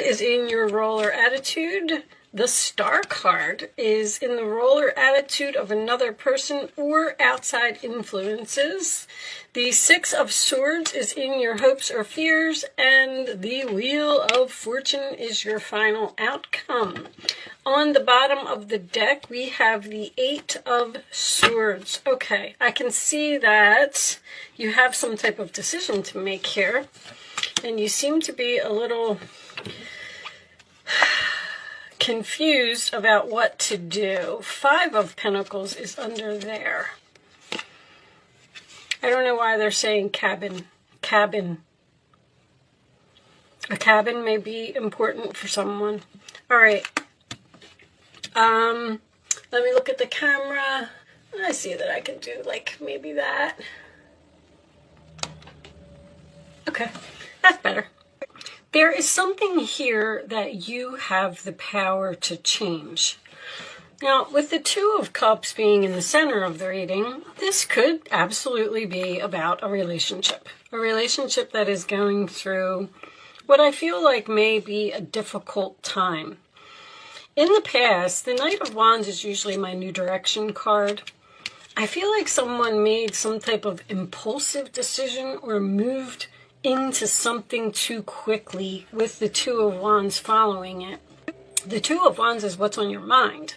Is in your roller attitude. The Star card is in the roller attitude of another person or outside influences. The Six of Swords is in your hopes or fears, and the Wheel of Fortune is your final outcome. On the bottom of the deck, we have the Eight of Swords. Okay, I can see that you have some type of decision to make here, and you seem to be a little confused about what to do. Five of Pentacles is under there. I don't know why they're saying cabin. Cabin. A cabin may be important for someone. All right. Let me look at the camera. I see that I can do like maybe that. Okay, that's better. There is something here that you have the power to change. Now, with the Two of Cups being in the center of the reading, this could absolutely be about a relationship. A relationship that is going through what I feel like may be a difficult time. In the past, the Knight of Wands is usually my New Direction card. I feel like someone made some type of impulsive decision or moved into something too quickly with the Two of Wands following it. The Two of Wands is what's on your mind.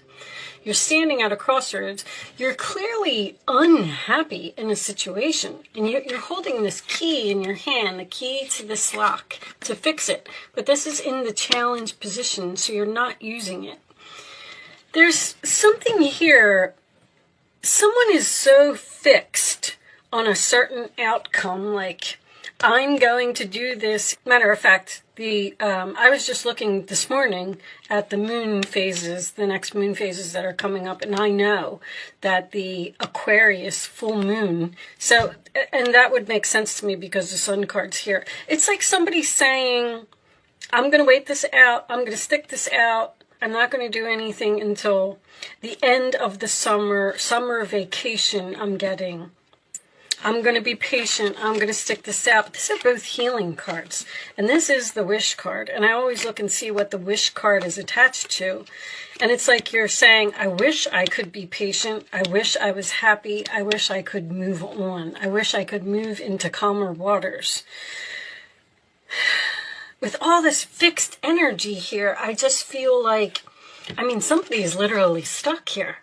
You're standing at a crossroads. You're clearly unhappy in a situation, and you're holding this key in your hand, the key to this lock, to fix it. But this is in the challenge position, so you're not using it. There's something here. Someone is so fixed on a certain outcome, like, I'm going to do this. Matter of fact, I was just looking this morning at the moon phases, the next moon phases that are coming up, and I know that the Aquarius full moon, so, and that would make sense to me because the Sun card's here. It's like somebody saying, I'm going to wait this out, I'm going to stick this out, I'm not going to do anything until the end of the summer vacation I'm getting. I'm going to be patient. I'm going to stick this out. These are both healing cards. And this is the Wish card. And I always look and see what the Wish card is attached to. And it's like you're saying, I wish I could be patient. I wish I was happy. I wish I could move on. I wish I could move into calmer waters. With all this fixed energy here, I just feel like, I mean, somebody is literally stuck here.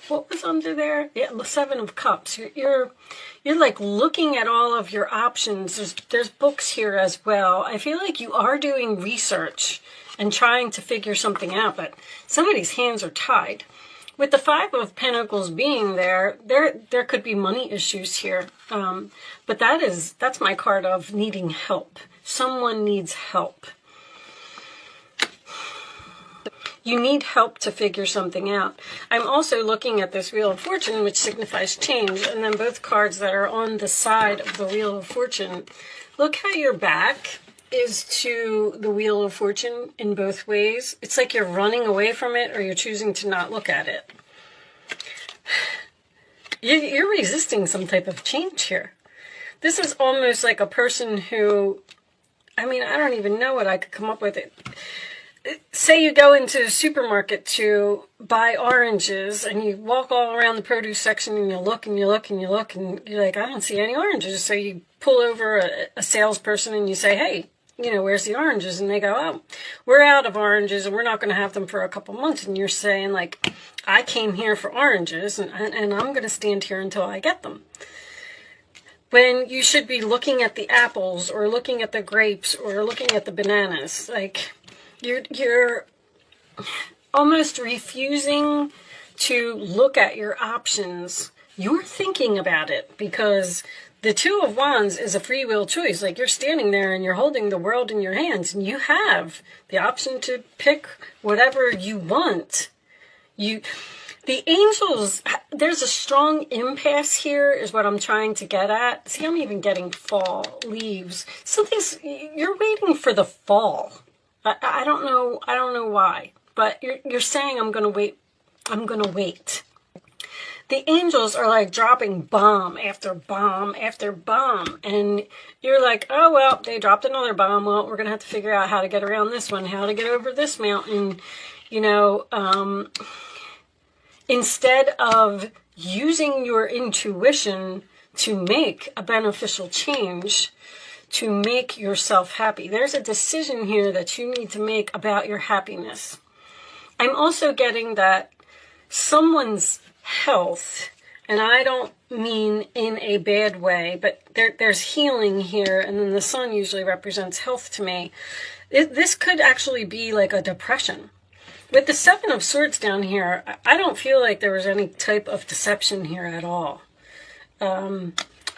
What was under there? Yeah, the Seven of Cups. You're like looking at all of your options. There's books here as well. I feel like you are doing research and trying to figure something out, but somebody's hands are tied. With the Five of Pentacles being there could be money issues here. But that's my card of needing help. Someone needs help. You need help to figure something out. I'm also looking at this Wheel of Fortune, which signifies change, and then both cards that are on the side of the Wheel of Fortune. Look how your back is to the Wheel of Fortune in both ways. It's like you're running away from it or you're choosing to not look at it. You're resisting some type of change here. This is almost like a person who, I mean, I don't even know what I could come up with. Say you go into a supermarket to buy oranges and you walk all around the produce section and you look and you look and you look and you're like, I don't see any oranges. So you pull over a salesperson and you say, hey, you know, where's the oranges? And they go, oh, we're out of oranges and we're not going to have them for a couple months. And you're saying, like, I came here for oranges and I'm going to stand here until I get them. When you should be looking at the apples or looking at the grapes or looking at the bananas, like, you're almost refusing to look at your options. You're thinking about it because the Two of Wands is a free will choice. Like, you're standing there and you're holding the world in your hands and you have the option to pick whatever you want. The angels, there's a strong impasse here is what I'm trying to get at. See, I'm even getting fall, leaves. You're waiting for the fall. I don't know why, but you're saying I'm going to wait. the angels are like dropping bomb after bomb after bomb. And you're like, oh, well, they dropped another bomb. Well, we're going to have to figure out how to get around this one, how to get over this mountain. You know, instead of using your intuition to make a beneficial change, to make yourself happy. There's a decision here that you need to make about your happiness. I'm also getting that someone's health, and I don't mean in a bad way, but there's healing here, and then the sun usually represents health to me. This could actually be like a depression. With the Seven of Swords down here, I don't feel like there was any type of deception here at all.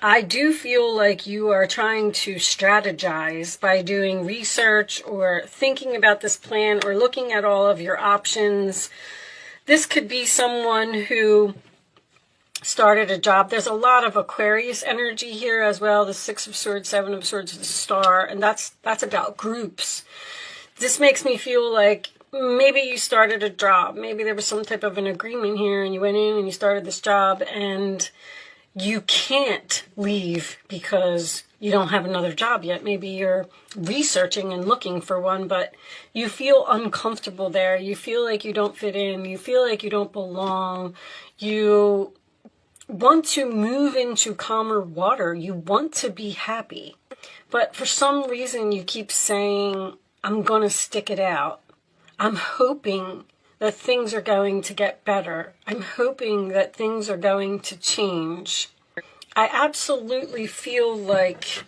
I do feel like you are trying to strategize by doing research or thinking about this plan or looking at all of your options. This could be someone who started a job. There's a lot of Aquarius energy here as well. The Six of Swords, Seven of Swords, the Star, and that's about groups. This makes me feel like maybe you started a job. Maybe there was some type of an agreement here and you went in and you started this job and you can't leave because you don't have another job yet. Maybe you're researching and looking for one, but you feel uncomfortable there. You feel like you don't fit in. You feel like you don't belong. You want to move into calmer water. You want to be happy. But for some reason, you keep saying, I'm going to stick it out. I'm hoping that things are going to get better. I'm hoping that things are going to change. I absolutely feel like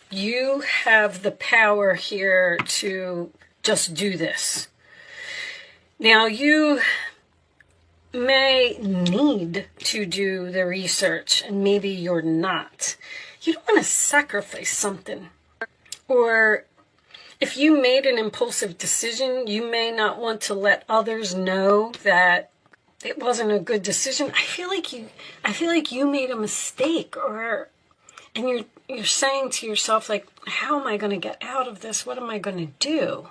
you have the power here to just do this. Now, you may need to do the research, and maybe you're not. You don't want to sacrifice something. Or if you made an impulsive decision, you may not want to let others know that it wasn't a good decision. I feel like you made a mistake, and you're saying to yourself, like, how am I going to get out of this? What am I going to do?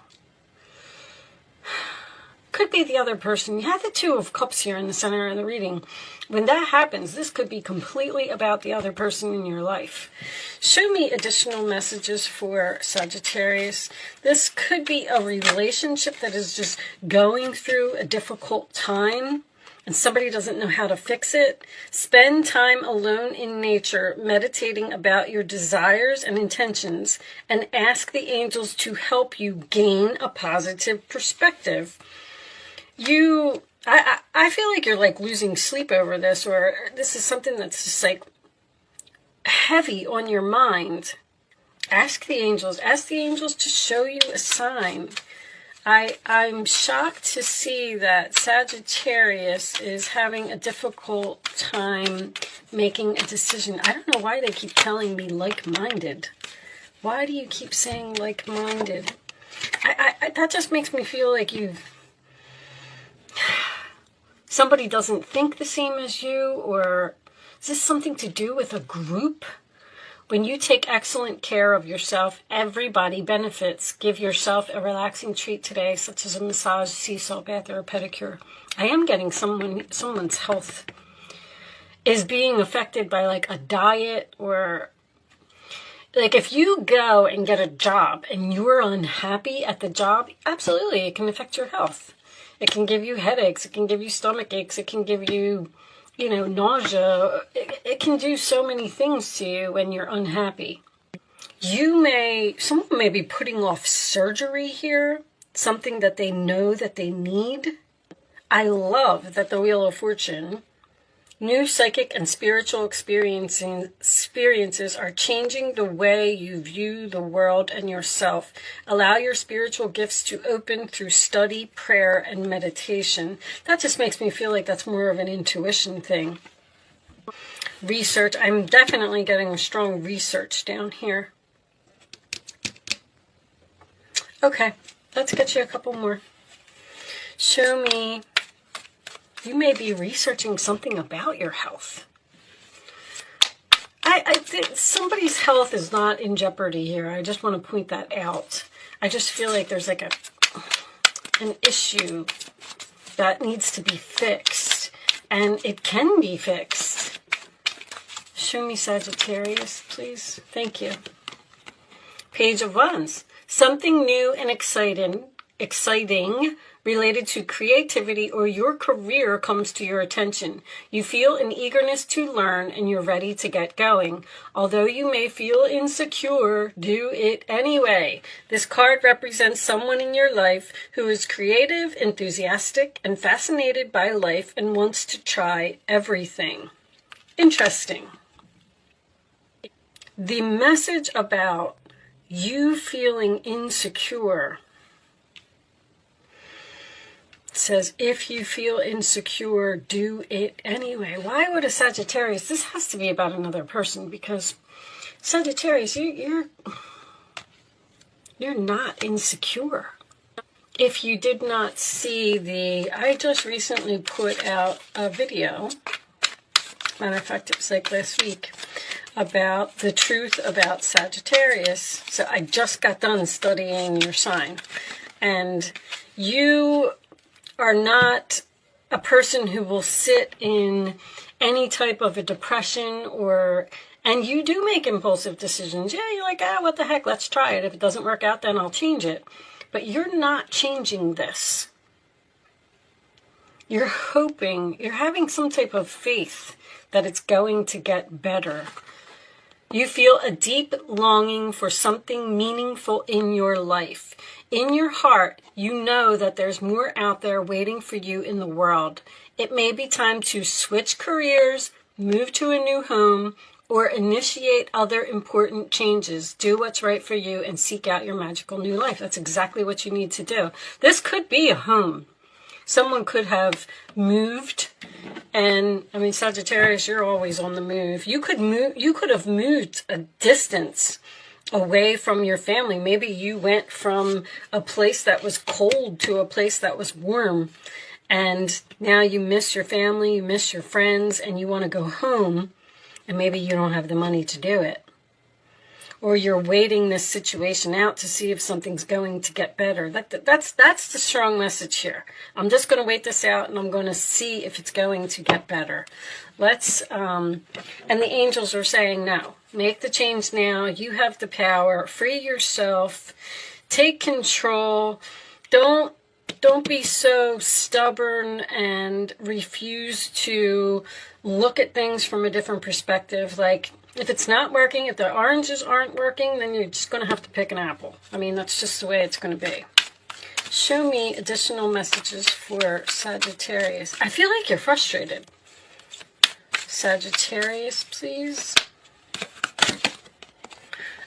Could be the other person. You have the Two of Cups here in the center of the reading. When that happens, this could be completely about the other person in your life. Show me additional messages for Sagittarius. This could be a relationship that is just going through a difficult time and somebody doesn't know how to fix it. Spend time alone in nature, meditating about your desires and intentions, and ask the angels to help you gain a positive perspective. I feel like you're like losing sleep over this, or this is something that's just like heavy on your mind. Ask the angels to show you a sign. I'm shocked to see that Sagittarius is having a difficult time making a decision. I don't know why they keep telling me like-minded. Why do you keep saying like-minded? That just makes me feel like somebody doesn't think the same as you, or is this something to do with a group? When you take excellent care of yourself, everybody benefits. Give yourself a relaxing treat today, such as a massage, sea salt bath, or a pedicure. I am getting someone's health is being affected by like a diet, or like if you go and get a job and you're unhappy at the job, absolutely, it can affect your health. It can give you headaches. It can give you stomach aches. It can give you, nausea. It can do so many things to you when you're unhappy. Someone may be putting off surgery here, something that they know that they need. I love that the Wheel of Fortune, new psychic and spiritual experiences are changing the way you view the world and yourself. Allow your spiritual gifts to open through study, prayer, and meditation. That just makes me feel like that's more of an intuition thing. Research. I'm definitely getting a strong research down here. Okay, let's get you a couple more. Show me. You may be researching something about your health. I think somebody's health is not in jeopardy here. I just want to point that out. I just feel like there's like an issue that needs to be fixed. and it can be fixed. Show me Sagittarius, please. Thank you. Page of Wands. Something new and exciting related to creativity or your career comes to your attention. You feel an eagerness to learn and you're ready to get going. Although you may feel insecure, do it anyway. This card represents someone in your life who is creative, enthusiastic, and fascinated by life and wants to try everything. Interesting. The message about you feeling insecure says, if you feel insecure, do it anyway. Why would a Sagittarius? This has to be about another person, because Sagittarius, you're not insecure. If you did not see I just recently put out a video, matter of fact, it was like last week, about the truth about Sagittarius. So I just got done studying your sign. And you are not a person who will sit in any type of a depression, and you do make impulsive decisions. Yeah, you're like, what the heck, let's try it. If it doesn't work out, then I'll change it. But you're not changing this. You're hoping, you're having some type of faith that it's going to get better. You feel a deep longing for something meaningful in your life. In your heart, you know that there's more out there waiting for you in the world. It may be time to switch careers, move to a new home, or initiate other important changes. Do what's right for you and seek out your magical new life. That's exactly what you need to do. This could be a home. Someone could have moved, and I mean, Sagittarius, you're always on the move. You could have moved a distance away from your family. Maybe you went from a place that was cold to a place that was warm, and now you miss your family, you miss your friends, and you want to go home, and maybe you don't have the money to do it. Or you're waiting this situation out to see if something's going to get better. That's the strong message here. I'm just going to wait this out, and I'm going to see if it's going to get better. And the angels are saying no. Make the change now. You have the power. Free yourself. Take control. Don't be so stubborn and refuse to look at things from a different perspective. Like, if it's not working, if the oranges aren't working, then you're just going to have to pick an apple. I mean, that's just the way it's going to be. Show me additional messages for Sagittarius. I feel like you're frustrated. Sagittarius, please.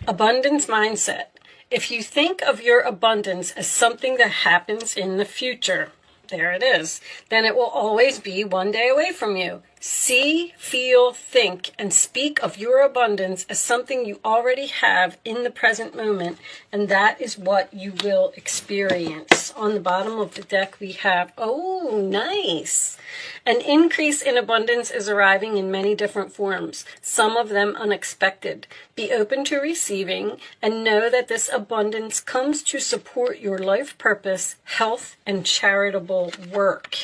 Abundance mindset. If you think of your abundance as something that happens in the future, there it is, then it will always be one day away from you. See, feel, think, and speak of your abundance as something you already have in the present moment, and that is what you will experience. On the bottom of the deck we have, oh, nice. An increase in abundance is arriving in many different forms, some of them unexpected. Be open to receiving and know that this abundance comes to support your life purpose, health, and charitable work.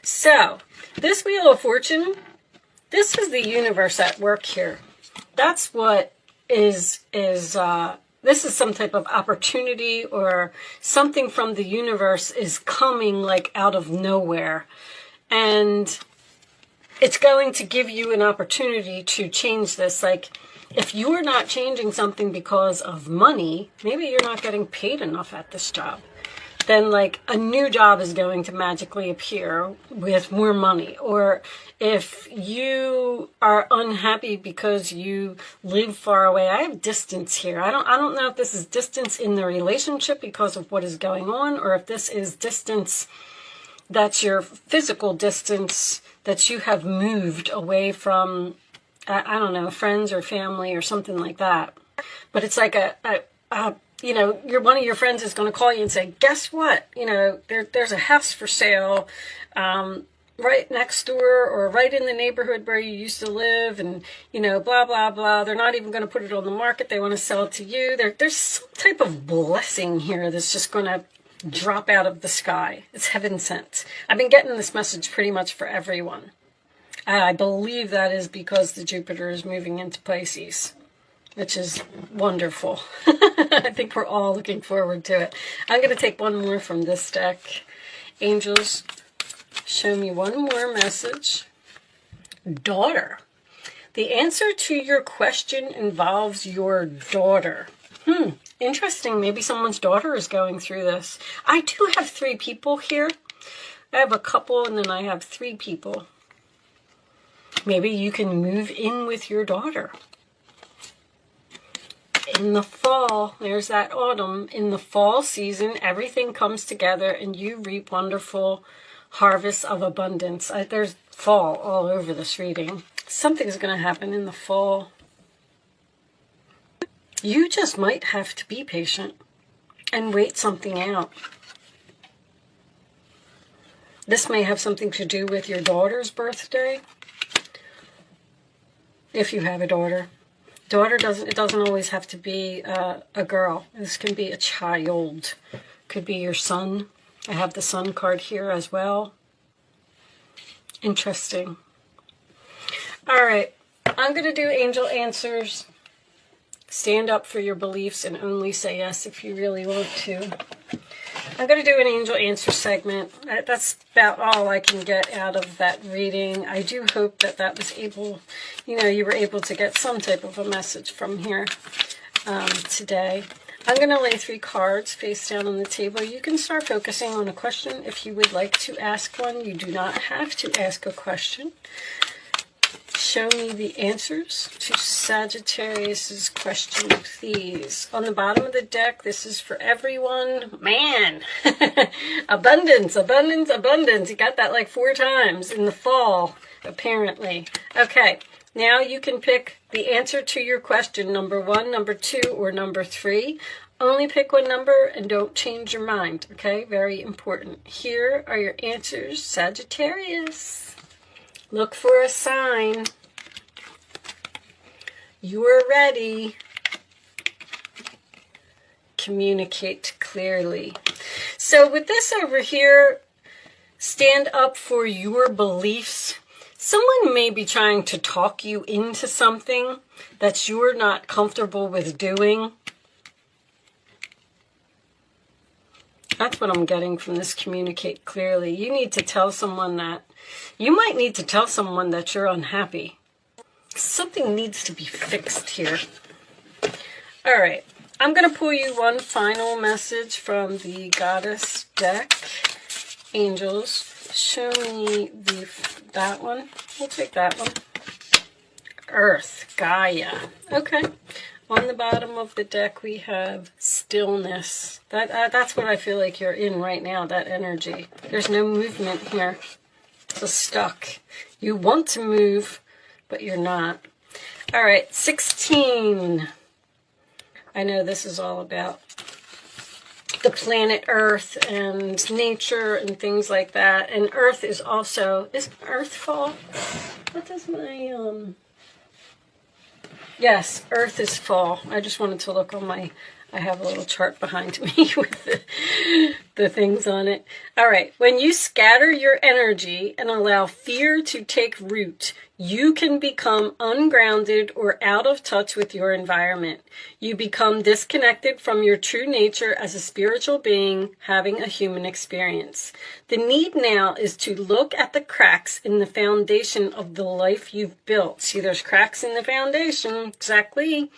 So, this Wheel of Fortune, this is the universe at work here. That's what this is some type of opportunity, or something from the universe is coming like out of nowhere. And it's going to give you an opportunity to change this. Like, if you are not changing something because of money, maybe you're not getting paid enough at this job, then like a new job is going to magically appear with more money. Or if you are unhappy because you live far away, I have distance here. I don't know if this is distance in the relationship because of what is going on, or if this is distance that's your physical distance that you have moved away from, I don't know, friends or family or something like that. But it's like you know, one of your friends is going to call you and say, guess what? You know, there's a house for sale right next door or right in the neighborhood where you used to live, and, you know, blah, blah, blah. They're not even going to put it on the market. They want to sell it to you. There's some type of blessing here that's just going to drop out of the sky. It's heaven sent. I've been getting this message pretty much for everyone. I believe that is because the Jupiter is moving into Pisces, which is wonderful. I think we're all looking forward to it. I'm going to take one more from this deck. Angels, show me one more message. Daughter. The answer to your question involves your daughter. Interesting. Maybe someone's daughter is going through this. I do have 3 people here. I have a couple and then I have 3 people. Maybe you can move in with your daughter. In the fall, there's that autumn. In the fall season, everything comes together and you reap wonderful harvests of abundance. There's fall all over this reading. Something's going to happen in the fall. You just might have to be patient and wait something out. This may have something to do with your daughter's birthday. If you have a daughter. It doesn't always have to be a girl. This can be a child. Could be your son. I have the sun card here as well. Interesting. All right. I'm going to do angel answers. Stand up for your beliefs and only say yes if you really want to. I'm going to do an angel answer segment. That's about all I can get out of that reading. I do hope that that was able, you were able to get some type of a message from here today. I'm going to lay 3 cards face down on the table. You can start focusing on a question if you would like to ask one. You do not have to ask a question. Show me the answers to Sagittarius's question, please. On the bottom of the deck, this is for everyone. Man, abundance, abundance, abundance. You got that like 4 times in the fall, apparently. Okay, now you can pick the answer to your question, number 1, number 2, or number 3. Only pick one number and don't change your mind, okay? Very important. Here are your answers, Sagittarius. Look for a sign. You are ready. Communicate clearly. So with this over here, stand up for your beliefs. Someone may be trying to talk you into something that you're not comfortable with doing. That's what I'm getting from this communicate clearly. You need to tell someone that. You might need to tell someone that you're unhappy. Something needs to be fixed here. All right. I'm going to pull you one final message from the Goddess deck. Angels, show me that one. We'll take that one. Earth, Gaia. Okay. On the bottom of the deck, we have stillness. That's what I feel like you're in right now, that energy. There's no movement here. It's stuck. You want to move, but you're not. All right, 16. I know this is all about the planet Earth and nature and things like that. And Earth is also, is Earth fall? What does my, yes, Earth is fall. I just wanted to look on my, I have a little chart behind me with the things on it. All right, when you scatter your energy and allow fear to take root, you can become ungrounded or out of touch with your environment. You become disconnected from your true nature as a spiritual being having a human experience. The need now is to look at the cracks in the foundation of the life you've built. See, there's cracks in the foundation, exactly.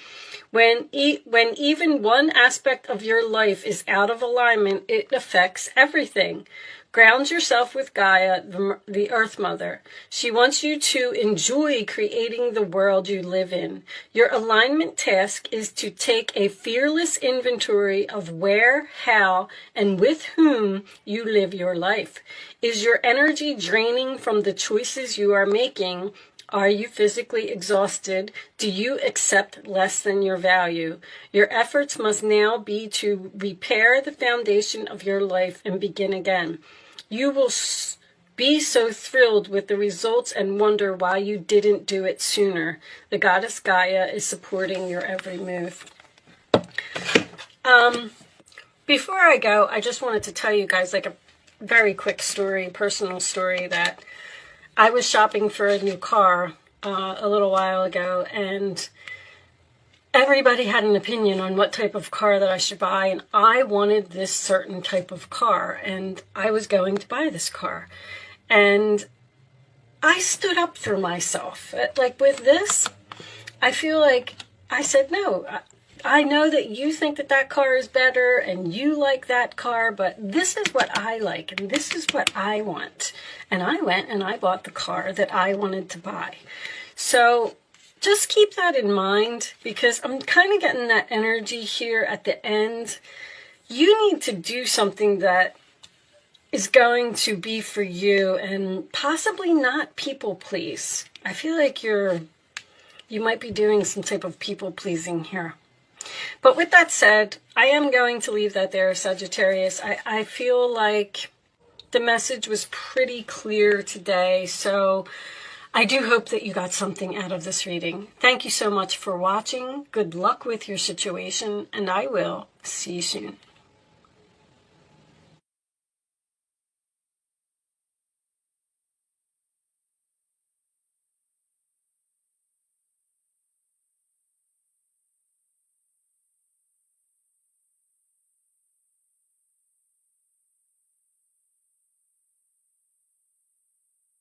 When even one aspect of your life is out of alignment, it affects everything. Ground yourself with Gaia, the Earth Mother. She wants you to enjoy creating the world you live in. Your alignment task is to take a fearless inventory of where, how, and with whom you live your life. Is your energy draining from the choices you are making? Are you physically exhausted? Do you accept less than your value? Your efforts must now be to repair the foundation of your life and begin again. You will be so thrilled with the results and wonder why you didn't do it sooner. The goddess Gaia is supporting your every move. before I go, I just wanted to tell you guys like a very quick story, personal story, that I was shopping for a new car a little while ago, and everybody had an opinion on what type of car that I should buy, and I wanted this certain type of car, and I was going to buy this car. And I stood up for myself. Like with this, I feel like I said, no, I know that you think that that car is better and you like that car, but this is what I like and this is what I want. And I went and I bought the car that I wanted to buy. So just keep that in mind, because I'm kind of getting that energy here at the end. You need to do something that is going to be for you and possibly not people please. I feel like you might be doing some type of people pleasing here. But with that said, I am going to leave that there, Sagittarius. I feel like the message was pretty clear today, so I do hope that you got something out of this reading. Thank you so much for watching. Good luck with your situation, and I will see you soon.